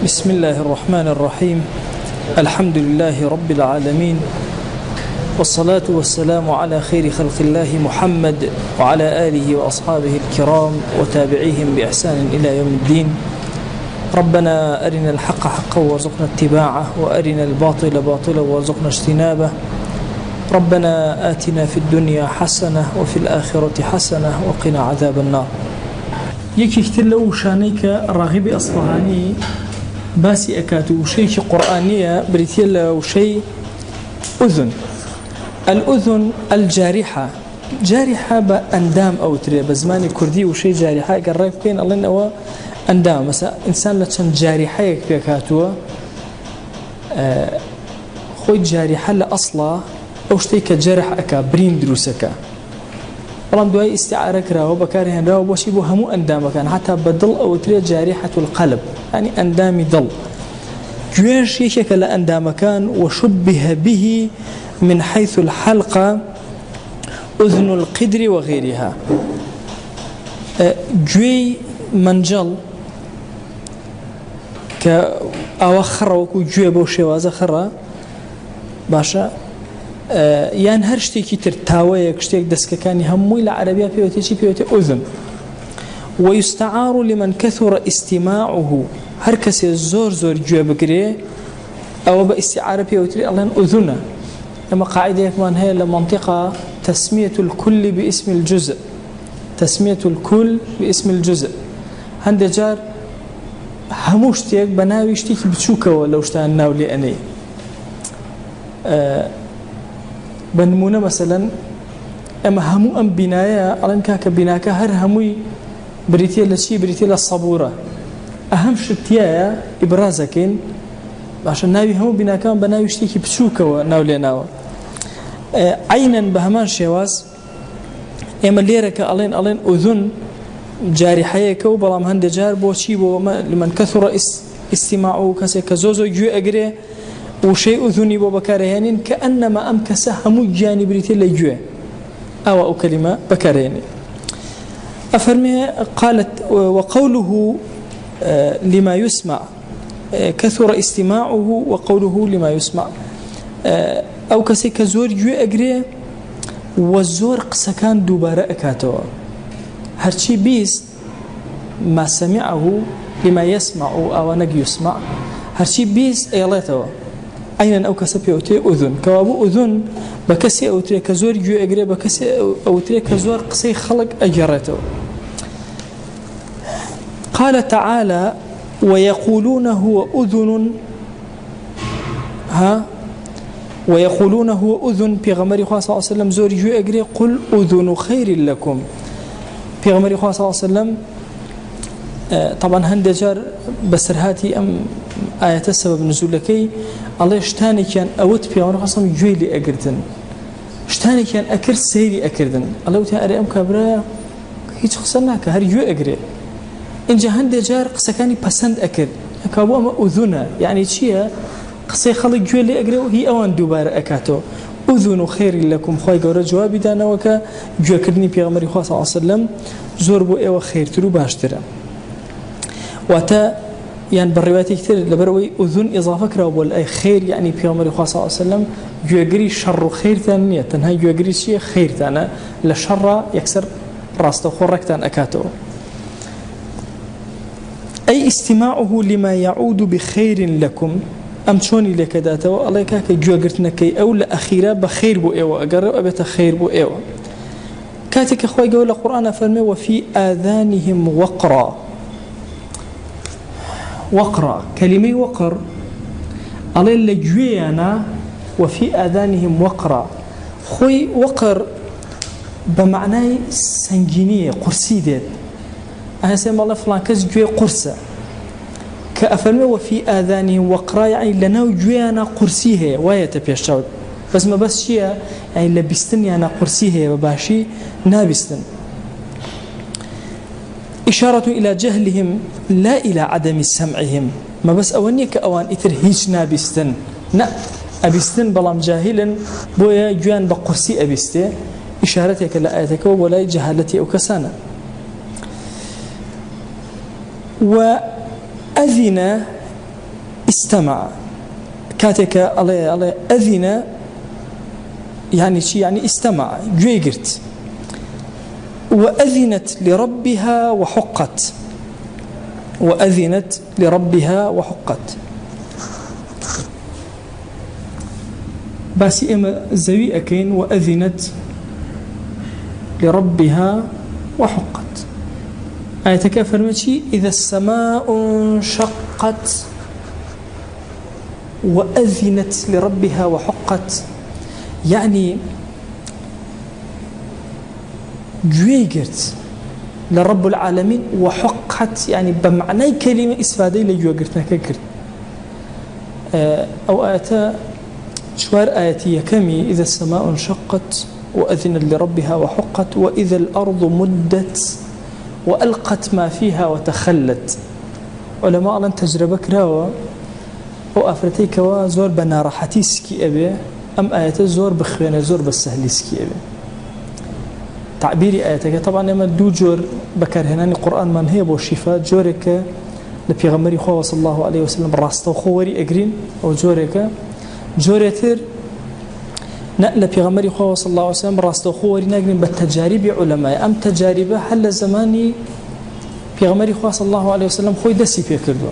بسم الله الرحمن الرحيم. الحمد لله رب العالمين، والصلاة والسلام على خير خلق الله محمد وعلى آله وأصحابه الكرام وتابعيهم بإحسان إلى يوم الدين. ربنا أرنا الحق حقا وارزقنا اتباعه، وأرنا الباطل باطلا وارزقنا اجتنابه. ربنا آتنا في الدنيا حسنة وفي الآخرة حسنة وقنا عذاب النار. يكتر له شانيك راغب أصفهاني باسي أكاتو شيء قرآنية بريتيلا وشيء أذن. الأذن الجارحة، جارحة بأندام أو تري بزمان كردي وشيء جارحة قريب كين الله إنه أندام. مثلا إنسان لتشن جارحة يكاتوه خوي جارحة لأصلا أو شيء كجرح أكا برين دروسك. والله دوای استعاره کراوە بەکاری هێنراوە بۆچی بۆ هەموو ئەندامەکان، حتا بەدڵ ئەوترێت جارحة القلب، يعني ئەندامی دڵ. گوێش یەکێکە لە ئەندامەکان، وشبه به من حيث الحلقة أذن القدر وغيرها. گوێی منجەڵ کە ئاوا خڕە وەکو گوێ بەو شێوازە خڕە باشە، یان هەر شتێکی تر تاوەیەک شتێک دەستکەکانی هەمووی لە عەرەبیە پێوتێکی پێوتێ ئوذن. ويستعار لمن كثر استماعه، هەر کەسێ زۆر گوێ بگرێ ئەوە بە ئیستیعارە پێوتری ئەڵێن ئوذنە. ئەمە قاعدەیەکمان هەیە لە منطقة تسمية الكل باسم الجزء، تسمية الكل باسم الجزء. هەندێک جار هەموو شتێک بە ناوی شتێکی بچووکەوە لەو شتان ناو لێ ئەنێ. بنمونە مثلا ئەمە هەموو ئەم بینایە ئەڵێن کاکە بیناکە هەر هەمووی بریتێ لە چی؟ بریتێ لە سەبوورە. ئەهەم شتیایە ئیبرازەکەین باشە، ناوی هەموو بیناکان بە ناوی شتێکی بچووکەوە ناو لێناوە. عینەن بە هەمان شێواز ئێمە لێرەکە ئەڵێن ئوذن جارحەیەکە و بەڵام هەندێک جار بۆچی بۆ لمن كثر استماعه، کەسێک کە زۆر گوێ ئەگرێ وشيء أذني بكارهين كأنما أمكس همو جاني بريتي لجوه أو كلمة بكارهين. أفرمي قالت وقوله لما يسمع، كثر استماعه وقوله لما يسمع، أو كسي كزور جوه أجري والزور قسكان دوباره أكاتو هرشي بيس ما سمعه لما يسمع أو نجي يسمع هرشي بيس أيلاته. أين أو كسب يوتي أذن كوابو أذن بكسي أو تري كزور جو أجري بكسي أو تري كزور قصي خلق أجرته. قال تعالى ويقولون هو أذن، ويقولون هو أذن بيغمر صلى الله عليه وسلم زور جو أجري قل أذن خير لكم. بيغمر صلى الله عليه وسلم طبعا هندجار بسرهاتي أم آيات السبب نزولكي الله شتاني كان أوت في عمر خاصم جويلي أكردن، شتاني كان أكر سيري أكردن. الله تعالى أم كبرى هيج خسرناك هر جو أجري إن جهان دجار قسكاني بسند أكر كابو أما أذنا، يعني شيء قصي خلق جويلي أجري وهي أوان دوباره أكاتو. أذن خير لكم خوي جورا جواب دانا وكا جو كرني في عمر خاص صلى الله عليه وسلم زوربو إيوا خير تلو باشترا وتا يعني بالروايات كثير لبروي أذن إضافة كرابول أي خير، يعني في عمر صلى الله عليه وسلم جوجري شر خير ثانية تنهي جوجري شيء خير ثانا لشر يكسر راسته خركتان أكاتو. أي استماعه لما يعود بخير لكم أم شوني لك داته الله كاك جوجرتنا كي أو لأخيرا بخير بو إيوه أجرب أبيت خير بو إيوه. كاتك أخوي قول القرآن فرمي وفي آذانهم وقرا. وقرا كلمة وقر الله اللي جوينا وفي آذانهم وقرا. خوي وقر بمعنى سنجينية قرصيدة، أنا سيما الله فلان كز جوي قرصة كأفرمي وفي آذانهم وقرا، يعني لنا جوينا قرصيه ويا تبيشاود بس ما بس شيء يعني لبستني أنا قرصيه بباشي نابستن. إشارة إلى جهلهم لا إلى عدم سمعهم، ما بس أوانيك أوان إثر هيج نابستن نا أبستن بلام جاهلا بويا جوان بقرسي أبسته، إشارتك لآياتك ولا جهالتي أو كسانا. وأذن استمع كاتك الله أذن يعني شيء يعني استمع جيجرت وأذنت لربها وحقت وأذنت لربها وحقت بس إما زوي أكين وأذنت لربها وحقت آية فرمتي إذا السماء انشقت وأذنت لربها وحقت يعني جويجرت لرب العالمين وحقت يعني بمعنى كلمة إسفادي لجويجرتنا ككرت أو آية شوار آياتية كمي إذا السماء انشقت وأذنت لربها وحقت وإذا الأرض مدت وألقت ما فيها وتخلت علماء لن تجربة كراوة أو أفرتيك وزور بنارحتي سكي أبي أم آيات زور بخوانة زور بالسهل سكي أبي تعبيري آياتك طبعا لما دو جور بكرهناني قرآن من هي بوشفاء جورك لبيغمري خواه صلى الله عليه وسلم راستو خواري أقرين أو جورك جوريتر نقل بيغمري خواه صلى الله عليه وسلم راستو خواري نقرين بالتجارب علماء أم تجاربه حل زماني بيغمري خواه صلى الله عليه وسلم خوي دسي بيكردو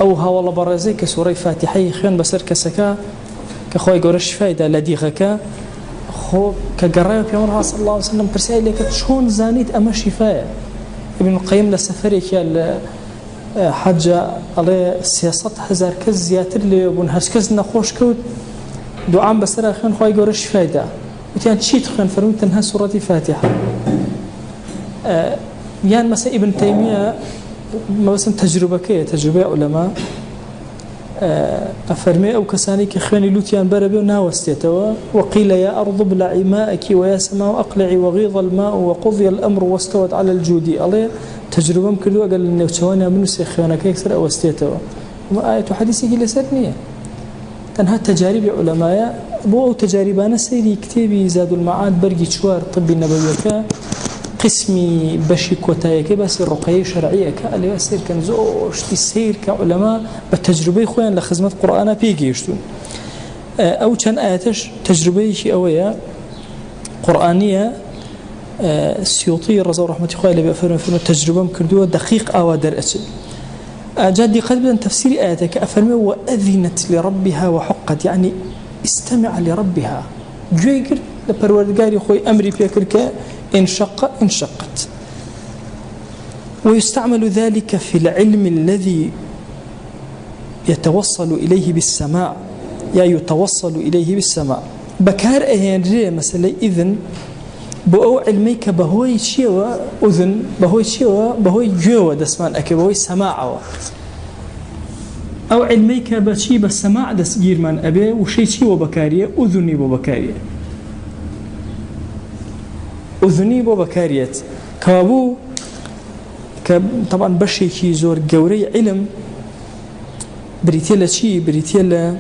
أو ها والله برزي كسورة فاتحة خيان بسر كسكا كخوي قرش فايدة لديغك خو كقراية بيغمري صلى الله عليه وسلم برسائل لك شون زانيت أما شفاية ابن القيم لسفرك حاجة على سياسات هزار كز زياتر لي بون هشكز نخوش كود دعاء بسر خيان خوي قرش فايدة وتيان شيت خيان فرمي تنها سورة فاتحة يعني مثلا ابن تيمية ما بس تجربة كي تجربة علماء أفرمي أو كساني كخواني لوتيان بربي وناوستيتوا وقيل يا أرض ابلعي ماءك ويا سماء أقلعي وغيض الماء وقضي الأمر واستوت على الجود عليه تجربة مكلوا قال إنه تشواني منو سيخوانك يكسر أوستيتوا وما آية حديثي هي لسرنية تنها تجارب علماء بو تجاربان سيري كتابي زاد المعاد برقي شوار طبي النبوية قسمي بشي كوتايك بس الرقية شرعية كالي سير كان زوجتي سير كعلماء بالتجربة خوان لخدمة قرآن بيجيشتون أو كان آياتش تجربة شيء أوية قرآنية السيوطي رضي الله رحمة الله عليه بأفرم التجربة مكردوها دقيق أوادر أسل جادي قلبا تفسير آياتك أفرمي وأذنت لربها وحقت يعني استمع لربها جيجر لبروردقاري خوي أمري بيكرك انشقت ويستعمل ذلك في العلم الذي يتوصل إليه بالسماع يتوصل إليه بالسماع بكار أهين مثلا إذن بأو علميك بهوي شيوة أذن بهوي شيوة بهوي جوة دسمان أكي بهوي سماع أو علميك بشي بالسماع دس جيرمان أبي وشي شيوة بكارية أذني ببكارية أذني ببكارية كابو طبعا بشي كي زور جوري علم بريتيلا شي بريتيلا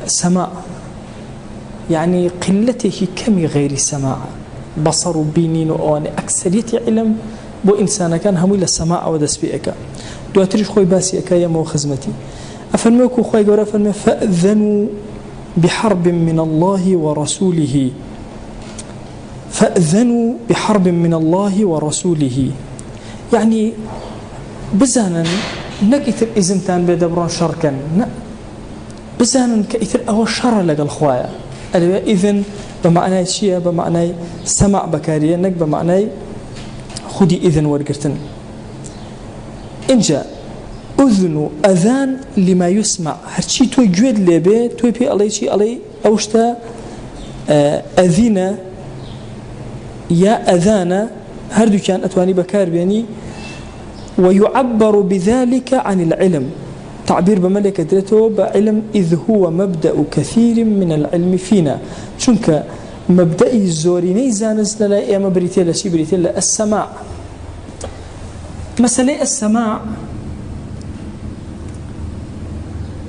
سماع يعني قلته كم غير سماع بصر بينين وأوان أكثرية علم بو إنسان كان هم إلى السماع ودس بيئك دواتريش خوي باسي أكايا مو خزمتي أفرميكو خوي قورا أفرمي فأذنوا بحرب من الله ورسوله فأذنوا بحرب من الله ورسوله يعني بزانا نكتر إذنتان بدبرون شركا بزانا كإثر أهو شر لك الخوايا إذن بمعنى شيء بمعنى سمع بكارية نك بمعنى خدي إذن ورقرتن إن جاء أذن أذان لما يسمع هرشي توي جويد لبي توي بي علي شي علي أوشتا أذين يا أذان هردو كان أتواني بكار بيني ويعبر بذلك عن العلم تعبير بملكة درته بعلم إذ هو مبدأ كثير من العلم فينا شنك مبدأ الزوريني زانز لا إما بريتيلا شي بريتيلا السماع مسألة السماع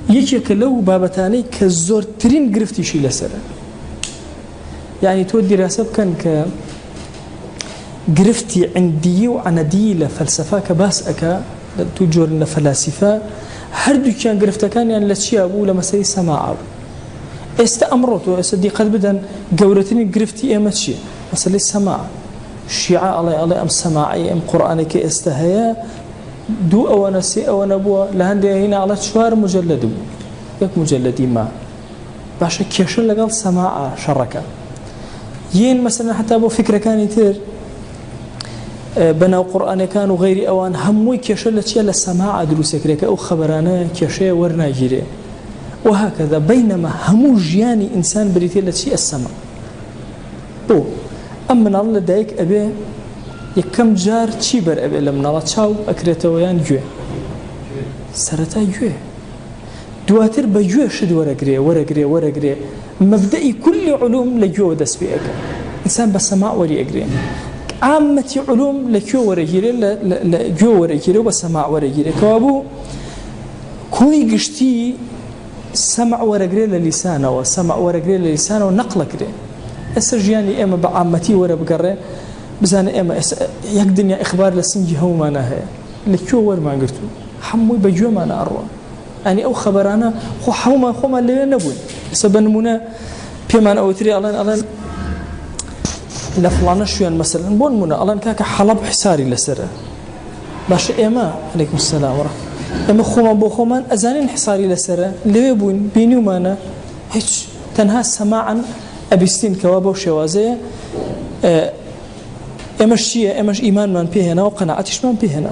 يكيك لو بابتاني كالزور ترين قرفتي شي لسرة يعني تو الدراسة كان قرفتي عندي وعندي لفلسفة كباس أكا تجور لنا فلاسفة هەردووکیان گرفتەکانیان لە چیا بوو لە مەسەی سەماع بوو. ئێستا ئەمڕۆ تۆ ئێستا دیقەت بدەن گەورەترین گرفتی ئێمە چییە؟ مەسەلەی سەماع. شیعە ئەڵێ ئەم سەماعی ئەم قورئانێکی ئێستا هەیە دوو ئەوەنە سێ ئەوەنە بووە لە هەندێک هینا ئەڵێ 4 مجلد بوو، 1 مجلدی ما. باشە کێشە لەگەڵ سەماعە شەڕەکە. یین مەسەلەن حتا بۆ فکرەکانی تر بەناو قورئانەکان و غەیری ئەوان هەمووی کێشە لە چیە؟ لە سەماعە دروستەکرێت کە ئەو خەبەرانە کێشەیە وەرناگیرێ. وهكذا بينما همو جياني إنسان بريتي لتشي السماء بو أما نالله دايك أبي يكم جار تشيبر أبي لما نالله تشاو أكريتويان جوه سرطا جوه دواتر بجوه شد ورقري مبدئي كل علوم لجوه دس بيك إنسان بسماء وري أقري عامة علوم لجوه ورقري لجوه ورقري وبسماء ورقري كوابو كوي قشتي سمع ورقري للسانه وسمع ورقري للسانه ونقل كري السجياني اما بعامتي ورا بقري بزان اما يك دنيا اخبار لسنجي هو ما نهي لكو ور ما قلتو حموي بجو ما انا اروى يعني او خبرانا خو حوما اللي نبون سبنمونا بيمان او تري الله لفلانه شوين مثلا بون منا الله كاك حلب حساري لسره باش اما عليكم السلام ورحمه اما خوما بو خومان ازانين حصاري لسره لوي بون بيني ومانا هيك تنها سماعا ابيستين كوابا وشوازيه امش شيء امش ايمان من فيه هنا وقناعتش من فيه هنا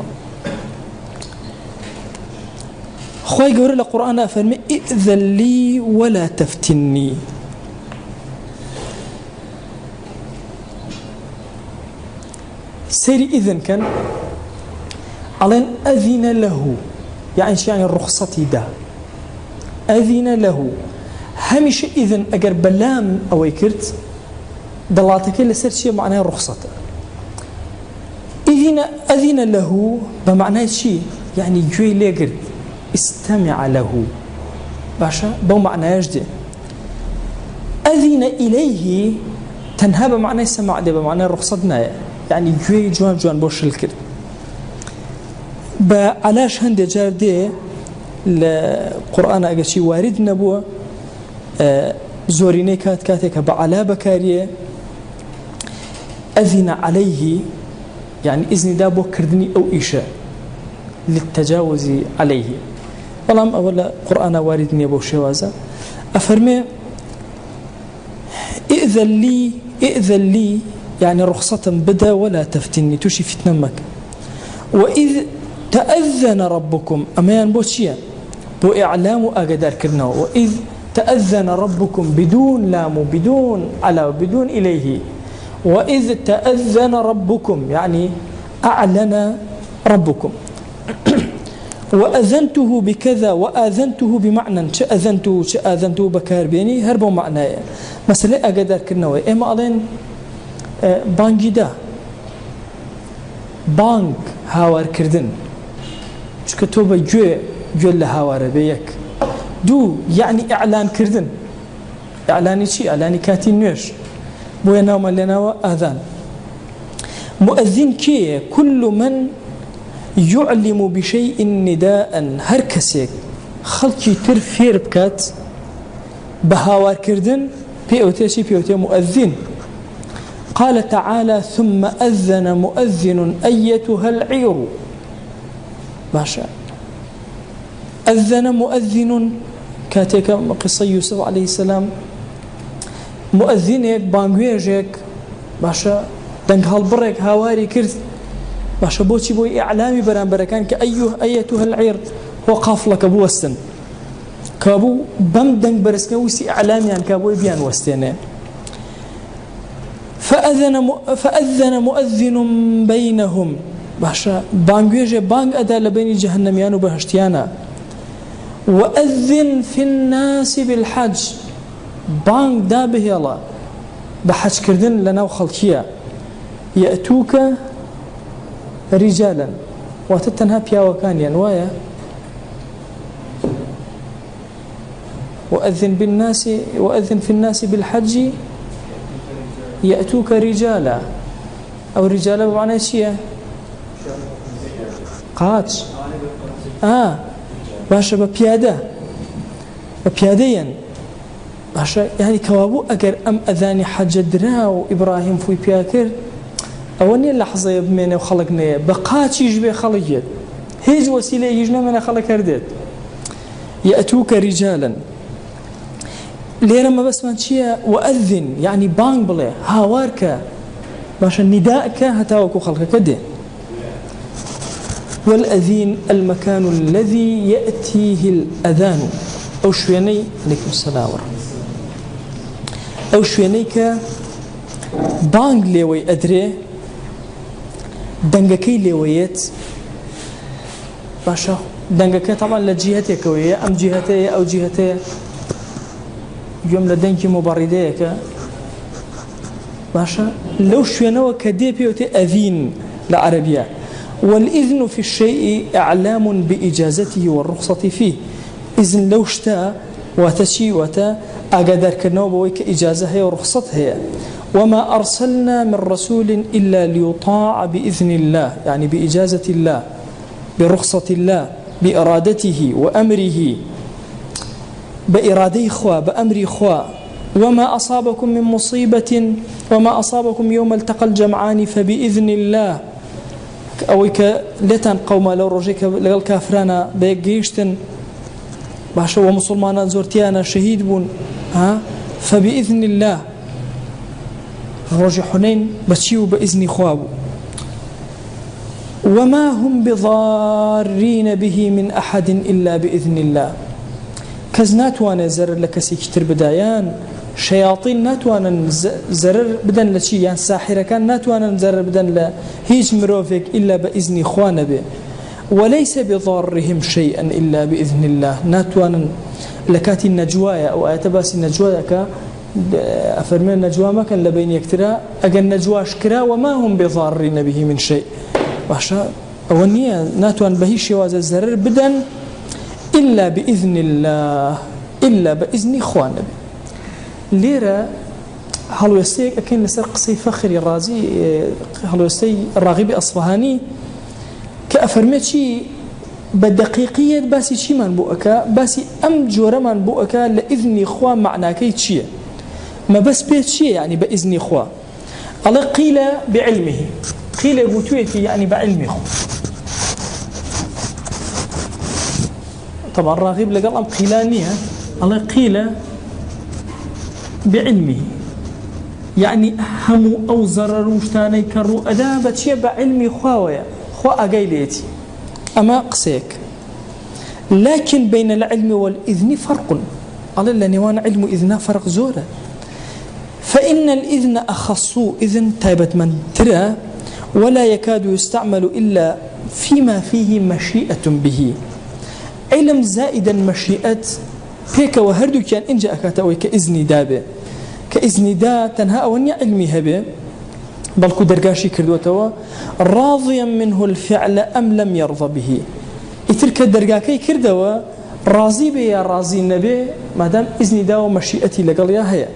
خوي قول القران فرمي اذن لي ولا تفتني سيري اذن كان على اذن له يعني الرخصة ده أذن له همش إذن أجر بلام أو يكرت دلاتك اللي صار شيء معناه الرخصة أذن له بمعنى شيء يعني جوي ليجرد استمع له باشا بو معنى يجدي أذن إليه تنهى بمعنى سمع ده بمعنى الرخصة يعني جوي جوان بوش الكرد بعلاش هندي جار دي القرآن أجر شيء وارد نبوه زوريني كاتك بعلا بكاريه أذن عليه يعني إذن دابو كردني أو إيشاء للتجاوز عليه والله أولا قرآن وارد نبوه شوازا أفرمي إذن لي يعني رخصة بدا ولا تفتني توشي فتنمك وإذ تأذن ربكم أمان بوشيا بو إعلام أقدر كرنا وإذ تأذن ربكم بدون لام بدون على بدون إليه وإذ تأذن ربكم يعني أعلن ربكم وأذنته بكذا وآذنته بمعنى شأذنته بكار بيني هربوا معناه مثلا أقدر كرنا إما ألين بانجدا بانك هاور كردن چکە تۆ بە گوێ لە هاوارە بێ یەک دوو یعنی ئیعلان کردن ئیعلانی چی؟ ئیعلانی کاتی نوێژ بۆیە ناومە لێناوە ئاذان مؤذن کێیە؟ كل من يعلم بشيء نداء هەر کەسێک خەڵکی تر فێر بکات بە هاوارکردن پێ ئەوتێ چی؟ پێ ئەوتێ مؤذن قال تعالى ثم أذن مؤذن أيتها العير باشا أذن مؤذن كاتك قصة يوسف عليه السلام مؤذنك بانجويجك باشا دنگ هالبرك هاواري كرت باشا بوشي بوي إعلامي برانبركان أيتها العير هو قافلك أبو وستن كابو بم دنگ برسكا وسي إعلامي عن كابو بيان وستين فأذن مؤذن بينهم باشا بانجويجه بانج أدا لبين جهنميان وبهشتيانا وأذن في الناس بالحج بانج دا به الله بحج كردن لنا وخلقيا يأتوك رجالا وتتنها بيا وكان ينوايا وأذن في الناس بالحج يأتوك رجالا أو رجالا بمعنى شيء قاتش باشە بە پیادەیان باشە یعنی کەوابوو ئەگەر ئەم ئەذانی حەجە درا و ئیبراهیم فوی پیا کرد ئەوە نیە لەحظەیە بمێنێ و خەڵک نەیە بە قاچیش بێ خەڵکێت هیچ وەسیلەیەکیش نەمێنە خەڵک هەردێت یەئتوکە ریجالن لێرە مەبەستمان چییە وەئەذن یعنی بانگ بڵێ هاوارکە باشە نیداکە هەتاوەکو خەڵکەکە دێ والأذين المكان الذي يأتيه الأذان أو شويني عليكم السلام أو شويني بانگ لێوەی ئەدرێ دەنگەکەی لێوەیەت باشە دەنگەکە تەمان لە جیهەتێکەوەیە ئەم جیهەتەیە ئەو جیهەتەیە گوێم لە دەنگی مۆبەڕیدەیەکە باشە لەو شوێنەوە کە دێ پێوتێ ئەذین لە عەرەبیە والإذن في الشيء إعلام بإجازته والرخصة فيه إذن لو شتا واتشي واتا أقدر كنوب إجازة هي ورخصة هي وما أرسلنا من رسول إلا ليطاع بإذن الله يعني بإجازة الله برخصة الله بإرادته وأمره بإرادة إخوة بأمر إخوة وما أصابكم من مصيبة وما أصابكم يوم التقى الجمعان فبإذن الله ئەوەی کە لێتان قەوما لەو ڕۆژێک لەگەڵ کافرانە بەیەک گەیشتن باشەوە مسلمانان زۆرتیانە شەهید بوون فبإذن الله ڕۆژی حونەین بەچی و بە ئیزنی خوا بوو وما هم بضارين به من أحد إلا بإذن الله کەس ناتوانێت زەرر لە کەسێکی تر بدایان شەیاطین ناتوانن زەرر بدەن لە چی یان ساحرەکان ناتوانن زەرر بدەن لە هیچ مرۆڤێک إلا بإذنی خوا نەبێ وليس بضارهم شيئا إلا بإذن الله ناتوانن لە کاتی نەجوایە ئەو ئاەتە باسی نەجوایەکە ئەفەرمێن نەجوا مەکەن لە بین یەکترا ئەگەر نەجواش کرا وما هم بضارين به من شيء باشە ئەوە نییە ناتوان بە هیچ شێوازە زەرر بدەن إلا بإذن الله إلا بإذنی خوا نەبێ لێرە هەڵوێستەیەک ئەکەین لەسەر قسەی فەخری ڕازی هەڵوێستەی ڕاغیبی ئەسفەهانی کە ئەفەرمێ چی بە دەقیقیەت باسی چیمان بۆ ئەکا باسی ئەم جۆرەمان بۆ ئەکا لە ئیذنی خوا معناکەی چییە مەبەست پێ چییە یعنی بە ئیذنی خوا ئەڵێ قیلە بعلمه قیلە گوتوویەتی یعنی بە علمی خوا طبعا ڕاغیب لەگەڵ ئەم قیلە نییە ئەڵێ قیلە بعلمه يعني همو أو ضرر وشتاني كرو أدا بتشي بعلمي خواويا خوا أجيليتي أما قسيك لكن بين العلم والإذن فرق على اللنوان علم إذن فرق زورة فإن الإذن أخص إذن تايبت من ترى ولا يكاد يستعمل إلا فيما فيه مشيئة به علم زائدا مشيئة فيك وهردو كان إن جاءك تأوي كإذن دابه كإذن دا تنها أوني علمي هبه بل كدرقاشي كردوتوا راضيا منه الفعل أم لم يرضى به إترك الدرقاكي كردوا راضي بي راضي النبي مادام إذن دا ومشيئتي لقل يا هيا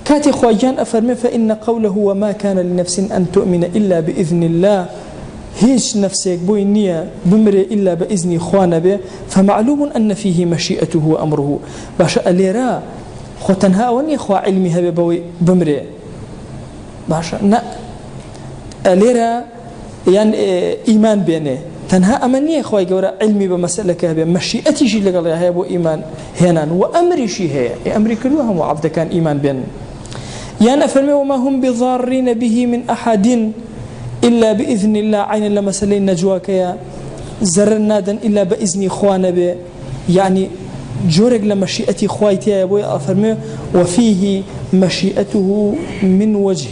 كاتي خواجان أفرمي فإن قوله وما كان لنفس أن تؤمن إلا بإذن الله هيش نفسك بوي نية بمري إلا بإذن إخوانا به فمعلوم أن فيه مشيئته وأمره باشا أليرا خو تنها وني خوا علمي هبه بوي بمري باشا نا أليرا يعني إيمان بينه تنها أمني خوا يقول علمي بمسألة كهبه مشيئتي شي لقال هي بو إيمان هنا وأمري شي هي أمري كلها وعبد كان إيمان بين يعني فرمي وما هم بضارين به من أحد إلا بإذن الله عين لما سلين نجواك يا زر نادا إلا بإذن إخوانا به يعني جورك لمشيئتي خوايتي يا أبوي أفرمي وفيه مشيئته من وجه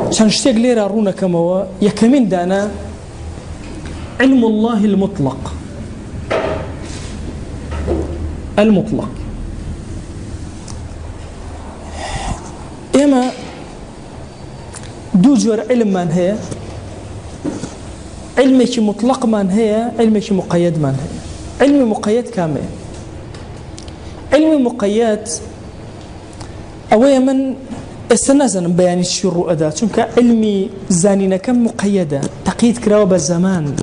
شنشتاق ليرا رونا كما يكمن دانا علم الله المطلق إما دو جور علم من هي علمك مطلق من هي علمك مقيد من هي علم مقيد كامل علم مقيد أولا من استنازن بيان الشروع أداة چونك علمي زانين كم مقيدة تقييد كراوة بالزمان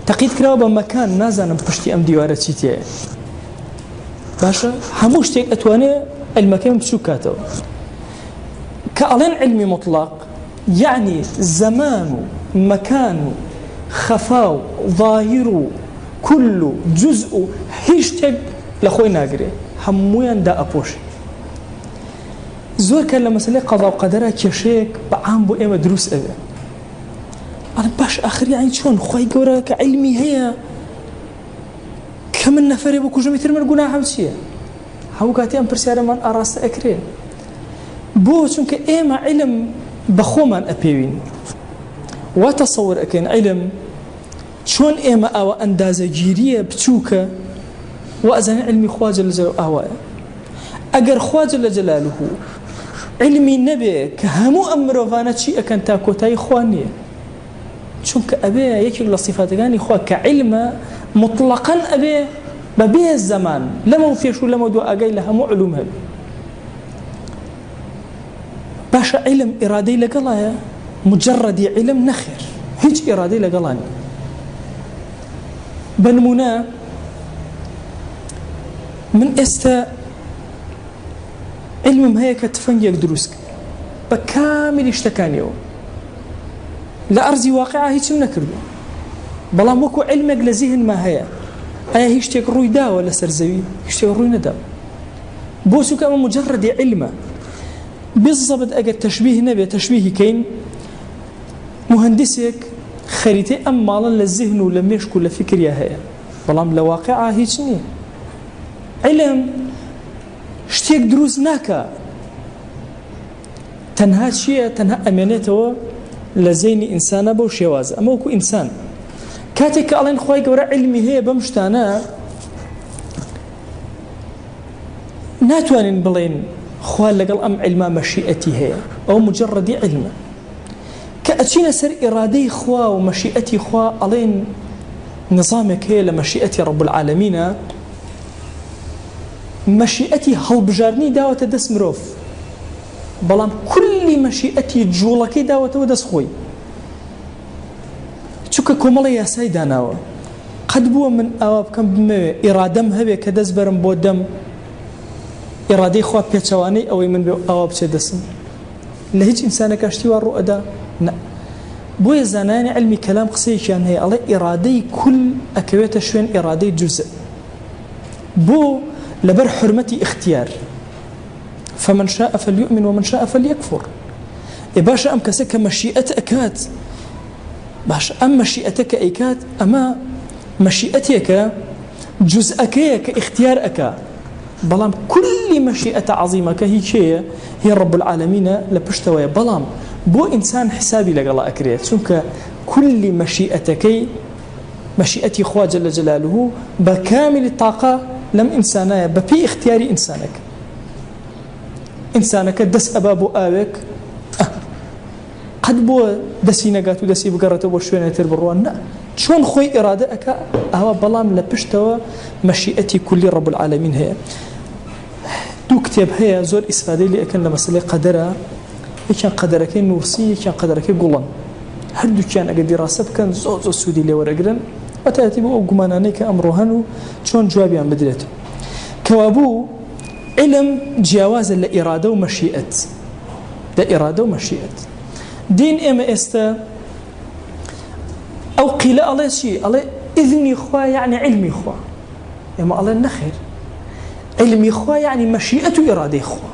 تەقید کراوە بە مەکان نازانم پشتی ئەم دیوارە چی تێیە باشە هەموو شتێک ئەتوانێ علمەکەم بچوو کاتەوە کە ئەڵێن علمی مطلق يعني زمان و مكان و خفا و ظاهر و كل جزء هیچ شتێک لە خۆی ناگرێ هەموویان دا ئەپۆشێ زۆر کە لە مەسەلەی قەضا و قەدەرە کێشەیەک بەعام بۆ ئێمە دروست ئەبێ ئەڵێ باش ئاخر یعنی چۆن خۆی گەورە کە علمی هەیە کە من نەفەرێ بۆ کوژەمی تر من گوناحم چییە هەموو کاتی ئەم پرسیارەمان ئاڕاستە ئەکرێ بۆ چونکە ئێمە علم بەخۆمان ئەپێوین وا تەسەوور ئەکەین علم چۆن ئێمە ئەوە ئەندازەگیریە بچووکە و ئەزانێ علمی خوا جەل جەلالوهو ئاوایە ئەگەر خوا جەل جەلالوهو علمی نەبێ کە هەموو ئەم مرۆڤانە چی ئەکەن تا کۆتایی خوا نییە چونکە ئەبێ یەکێک لە صیفاتەکانی خوا کە علمە مطلقاً ئەبێ بەبێ زەمان لەمە و پێش و لەمە دووە ئاگای لە هەموو علوم هەبێ باشە علم ئیرادەی لەگەڵایە مجردی علم نەخێر هیچ ئیرادەی لەگەڵانی بەنمونە من ئێستا علمم هەیە کە تفەنگێک دروست بە کاملی شتەکانیەوە لە ئەرزی واقعا هیچم نەکردو بەڵام وەکو علمێک لە زیهنما هەیە ئایا هیچ شتێک ڕووی داوە لەسەر زەوی هیچ شتێک ڕووی نەداوە بۆ چونکە ئەمە مجردی علمە بالضبط ئەگەر تەشبیه نەبێت تەشبیهی کەین مهندسێک خەریتەی ئەم ماڵن لە زیهن و لە مێشک و لە فکریا هەیە بەڵام لە واقعا هیچ نییە علم شتێک دروست ناکە تەنها چییە تەنها ئەمێنێتەوە لە زەینی ئینسانە بەو شێوازە ئەمە وەکو ئینسان کاتێک کە ئەڵێن خوای گەورە علمی هەیە بەم شتانە ناتوانین بڵێن خوا لەگەڵ ئەم علما مەشیئەتی هەیە ئەو مجردی علمە کە ئەچینە سەر ئیرادەی خوا و مەشیئەتی خوا ئەڵێن نظامێک هەیە لە مەشیئەتی رب العالمینە مەشیئەتی هەڵبژاردنی داوەتە دەست مرۆڤ بەڵام کولی مەشیئەتی جوڵەکەی داوەتەوە دەست خۆی چونکە کۆمەڵی یاسای داناوە قەت بووە من ئاوا بکەم بمەوێ ئیرادەم هەبێ کە دەست بەرم بۆ دەم ئیرادەی خوا پێچەوانەی ئەوەی من بێ ئاوا بچێ دەسم لە هیچ ئینسانێکە شتی وا ڕوو ئەدا بۆیە زانایانی علمی کەلام قسەیەکیان هەیە ئەڵێ ئیرادەی کول ئەکەوێتە شوێن ئیرادەی جوزء بۆ لەبەر حرمەتی اختیار فمن شاء فليؤمن ومن شاء فليكفر باشا ئەم کەسە کە مەشیئەت ئەکات باش ئەم مەشیئەتە کە ئەیکات ئەمە مەشیئەتێکە جوزئەکەیە کە اختیار ئەکا بەڵام کولی مەشیئەتە عەظیمەکە هیچ هەیە هی رب العالمینە لە پشتەوەیە بەڵام بۆ ئینسان حسابی لەگەڵا ئەکرێت چونکە کولی مەشیئەتەکەی مەشیئەتی خوا جەل جەلالوهو بە کاملی تاقە لەم ئینسانایە بەپێی اختیاری ئینسانەکە دەست ئەبا بۆ ئاوێک قەت بۆ دەستی نەگات و دەستی بگەڕێتەوە بۆ شوێنێتر بڕوان نە چۆن خۆی ئیرادە ئەکا ئەوە بەڵام لە پشتەوە مەشیئەتی کولی رب العالمین هەیە دوو کتێب هەیە زۆر ئیسفادەی لێ ئەکەن لە مەسەلەی قەدەرە یەکیان قەدەرەکەی نورسی یەکیان قەدەرەکەی گوڵن هەردووکیان ئەگەر دیڕاسە بکەن زۆر سوودی لێ وەرەگرن بەتایبەتی بۆ ئەو گومانانەی کە ئەمڕۆ هەن و چۆن جوابیان بدرێت کەوابوو علم جیاوازە لە ئیرادە و مەشیئەت لە ئیرادە و مەشیئەت دین ئێمە ئێستا ئەو قیلە ئەڵێ چی ئەڵێ ئیذنی خوا یعنی علمی خوا ئێمە ئەڵێ نەخێر علمی خوا یعنی مەشیئەت و ئیرادەی خوا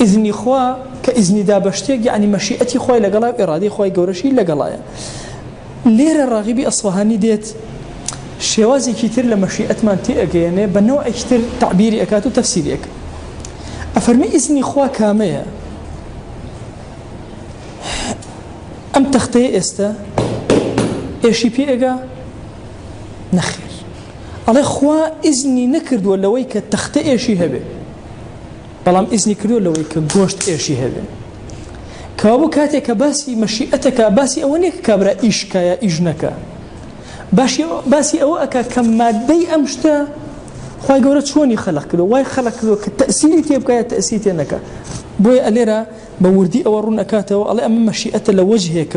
ئیذنی خوا کە ئیزنی دا بە شتێک یعنی مەشیئەتی خوای لەگەڵایە و ئیرادەی خوای گەورەشی لەگەڵایە لێرە ڕاغیبی ئەسفەهانی دێت شێوازێکی تر لە مەشیئەتمان تێ ئەگەیەنێ بە نەوعێکی تر تعبیری ئەکات و تەفسیری ئەکات ئەفەرمی ئیزنی خوا کامەیە ئەم تەختەیە ئێستا ئێشی پێ ئەگا نەخێر ئەڵێ خوا ئیزنی نەکردووە لەوەی کە تەختە ئێشی هەبێ بەڵام ئیزنی کردووە لەوەی کە گۆشت ئێشی هەبێ کەوابوو کاتێک کە باسی مەشیئەتەکە باسی ئەوە نییە کە کابرا ئیشکایە ئیژ نەکە باسی ئەوە ئەکا کە مادەی ئەم شتە خواهي قولت شوني خلق كذا واي خلق كذا كتأسيري تيبقى تأسيري نكا بوي أليرا بوردي أورون أكاته الله أمام مشيئة لوجهك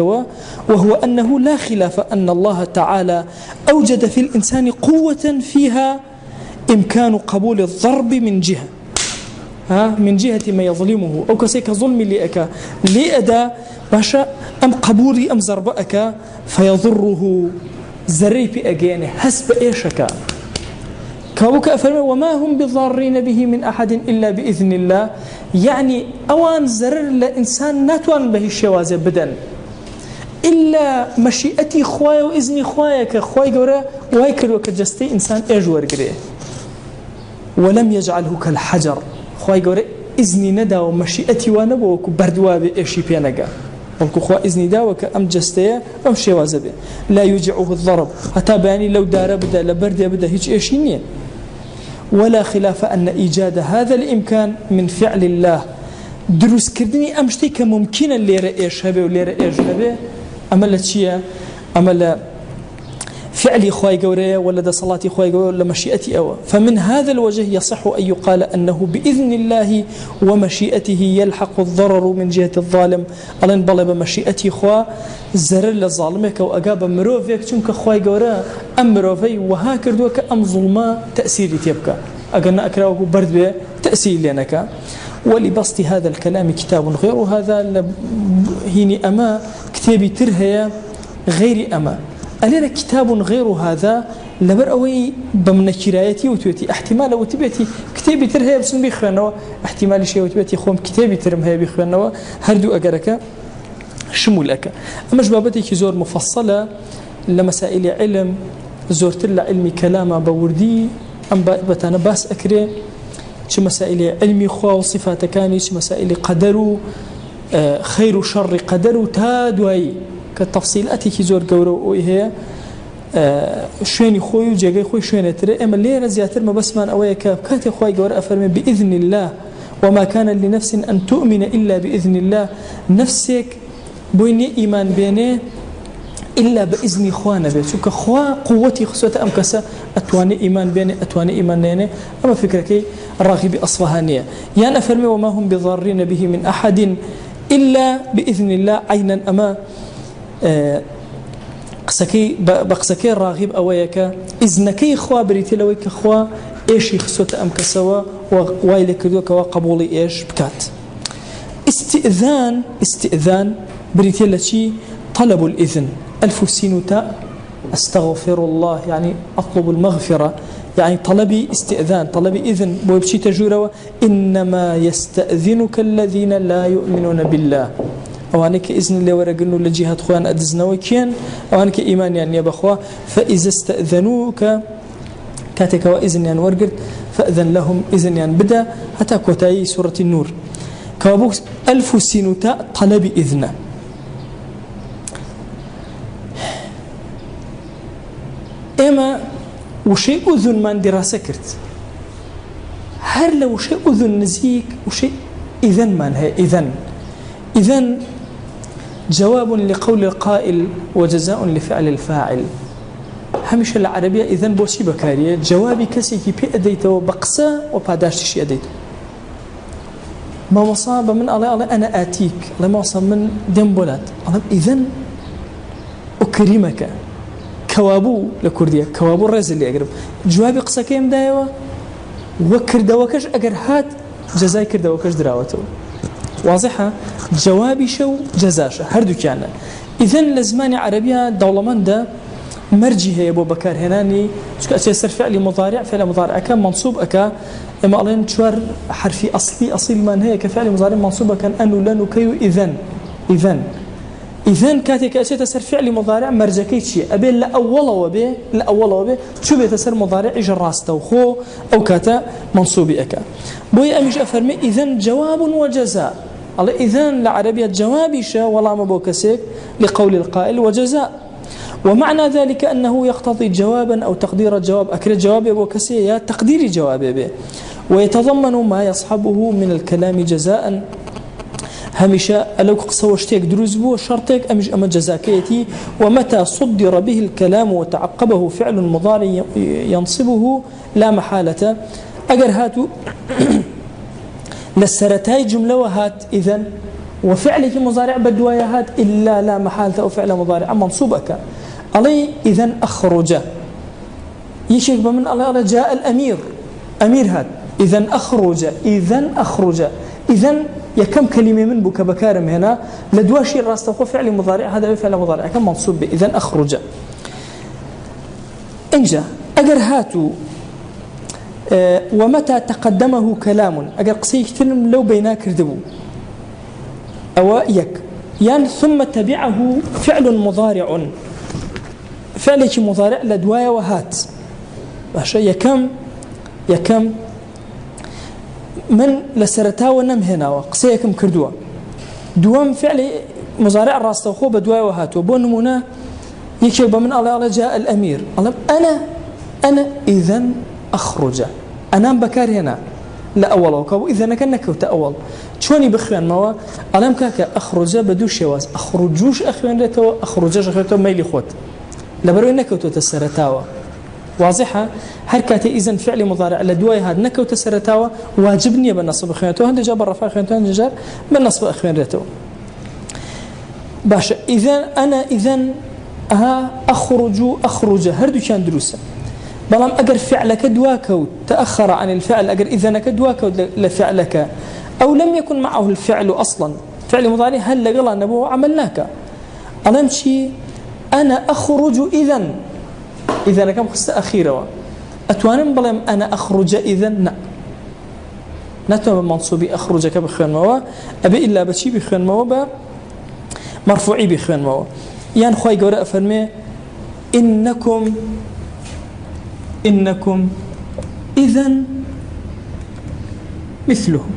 وهو أنه لا خلاف أن الله تعالى أوجد في الإنسان قوة فيها إمكان قبول الضرب من جهة من جهة ما يظلمه أو كسيك ظلم لأكا لأدا باشا أم قبولي أم زربأك فيضره زري في أجيانه حسب إيشك كابوك أفرمي وما هم بضارين به من أحد إلا بإذن الله يعني أوان زرر لإنسان ناتوان به الشوازة بدن إلا مشيئتي خوايا وإذني خوايا كخواي قورا وايكر وكجستي إنسان إجوار قريه ولم يجعله كالحجر خواي قورا إذني ندا ومشيئتي وانبو وكو بردوابي إيشي بيانقا بلكو خوا إذني دا وكأم جستي أم شوازة به لا يوجعه الضرب حتى بياني لو دار بدا لبرد بدا هيج إيشي نيه ولا خلاف أن إيجاد هذا الإمكان من فعل الله دروس كردني أمشتي كممكنا ليرى إيش هبه وليرى إيش هبه أملا تشيا أملا فعلي خواي قوري ولا دا صلاتي خواي قوري ولا مشيئتي أو فمن هذا الوجه يصح أن يقال أنه بإذن الله ومشيئته يلحق الضرر من جهة الظالم ألين بلب مشيئتي خوا زرر للظالمك وأقاب مروفيك چونك خواي قوري أم مروفي وها كردوك أم ظلما تأثيري تيبكا أقلنا أكراوك برد به تأثير لنك ولبسط هذا الكلام كتاب غير هذا هيني أما كتابي ترهي غير أما ألينا كتاب غير هذا لبر أوي بمن كرايتي وتبيتي احتمال وتبيتي كتابي ترهي بسن بيخوانوا احتمال شيء وتبيتي خوم كتابي ترم هي بيخوانوا هردو أجرك شمولك أما جبابتي كزور مفصلة لمسائل علم زورت له علمي كلام بوردي أم بتانا باس أكره شو مسائل علمي خوا وصفات كاني شو مسائل قدر خير وشر قدر تادوي كالتفصيلات كزور جورو وهي شويني خوي وجاي خوي شويني ترى أما ليه رزياتر ما بس من أويا كات خوي جور أفرمي بإذن الله وما كان لنفس أن تؤمن إلا بإذن الله نفسك بيني إيمان بينه إلا بإذن إخوانا بيت شو كخوا قوتي خصوصا أم كسا أتواني إيمان بيني أتواني إيمان نيني أما فكرك الراغب أصفهانية يعني أفرمي وما هم بضارين به من أحد إلا بإذن الله عينا أما قسكي بقسكي الراغب أويك إذنكي خوا بريتي لويك خوا إيش خصوصا أم كسوا ووايلك دوك وقبولي إيش بكات استئذان بريتي لشي طلب الإذن ألف سين تاء أستغفر الله يعني أطلب المغفرة يعني طلبي استئذان طلبي إذن ويبشي تجورة إنما يستأذنك الذين لا يؤمنون بالله أو أنك إذن اللي ورقلنا لجهة خوان أدزنا وكيان أو أنك إيمان يعني يبخوا فإذا استأذنوك كاتك وإذن يعني ورقل فأذن لهم إذن يعني بدأ حتى كوتاي سورة النور كوابوك ألف سين تاء طلبي إذنه إما وشيء أذن من دراسة كرت هل لو شيء أذن نزيك وشيء إذن من هي إذن جواب لقول القائل وجزاء لفعل الفاعل همش العربية إذن بوشي بكارية جوابي كسي كي بي أديته بقسى وباداشتشي أديته ما مصاب من الله أنا آتيك الله ما مصاب من دنبولات الله إذن أكرمك كوابو لكردية كوابو الرز اللي أقرب جوابي قصة كيم دايوة وكردوكش أقر هات جزاي كردوكش دراوته واضحة جوابي شو جزاشه هردو كان إذن لزمان عربية دولمان دا مرجي هي أبو بكر هناني أسير فعلي مضارع فعل مضارع كان منصوب أكا إما ألين شوار حرفي أصيل من هي كفعل مضارع منصوب كان أنو لنو كيو إذن كاتك أشياء تسر فعل مضارع مرجكي شيء أبي لا أول وبه شو بيتسر مضارع إجا راسته وخو أو كاتا منصوبي أكا بوي أمش أفرمي إذن جواب وجزاء الله إذن لعربية جوابي شا ولا مبوكسيك لقول القائل وجزاء ومعنى ذلك أنه يقتضي جوابا أو تقدير الجواب أكرد جواب أبوكسي يا تقدير جواب به ويتضمن ما يصحبه من الكلام جزاء هميشه لو قصوشتك دروز بو شرطك أما جزاكيتي. ومتى صدر به الكلام وتعقبه فعل مضارع ينصبه لا محالة أجر هاتو للسرتاي جملة وهات إذن وفعلك مضارع بدوايا هات إلا لا محالة أو فعل مضارع منصوبك علي إذن أخرج يشيك بمن الله جاء الأمير أمير هات إذن أخرج إذن يكم كلمة من بك بكارم هنا لدواشي الراس تقول فعل مضارع هذا فعل مضارع كم منصوب به إذن أخرج إنجا أجر هاتو ومتى تقدمه كلام أجر قصي كتلم لو بيناك ردبو أو يك يعني ثم تبعه فعل مضارع فعلك مضارع لدوايا وهات باشا يكم من لسرتا ونم هنا وقصيكم كردوا دوام فعل مضارع راس توخو بدوايا وهات وبون نمونه يكتب من الله جاء الأمير الله أنا إذن أخرج أنا بكار هنا لا أول وكو إذا نكنك وتأول شوني بخوان موا ألم كاك أخرج بدو شواز أخرجوش أخوان لتو أخرجش أخوان ميلي خوت لبرو إنك وتسرتاوا واضحة حركة إذن فعل مضارع لدواي هاد نك وتسرتاوا واجبني بالنصب أخوانته هند جاب الرفع أخوانته هند جار بالنصب أخوان لتو باشا إذن أخرج هردو كان دروسا بلام أجر فعلك دواكو تأخر عن الفعل أجر إذنك دواكو لفعلك أو لم يكن معه الفعل أصلا فعل مضارع هل لقلا نبوه عملناك ألمشي أنا أخرج إذن كم خست أخيرا أتوانم بلام أنا أخرج إذن نتوى منصوبي أخرجك بخوان موا أبي إلا بشي بخوان موا مرفوعي بخوان موا يعني خواهي قوراء فرمي إنكم إذن مثلهم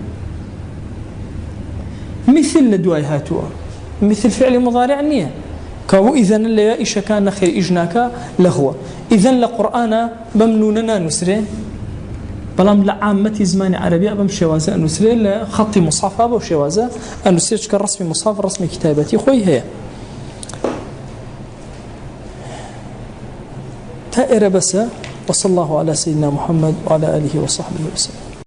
مثل لدواي هاتوا مثل فعل مضارع نية كاو إذن اللي إيش كان نخير إجناك لهو إذن لقرآن بمنوننا نسرين بلام لعامة زمان عربية بمشوازة نسرين لخط مصحف أبو شوازة نسرين كالرسم مصحف رسم كتابتي خوي هي تائر بس وصلى الله على سيدنا محمد وعلى آله وصحبه وسلم.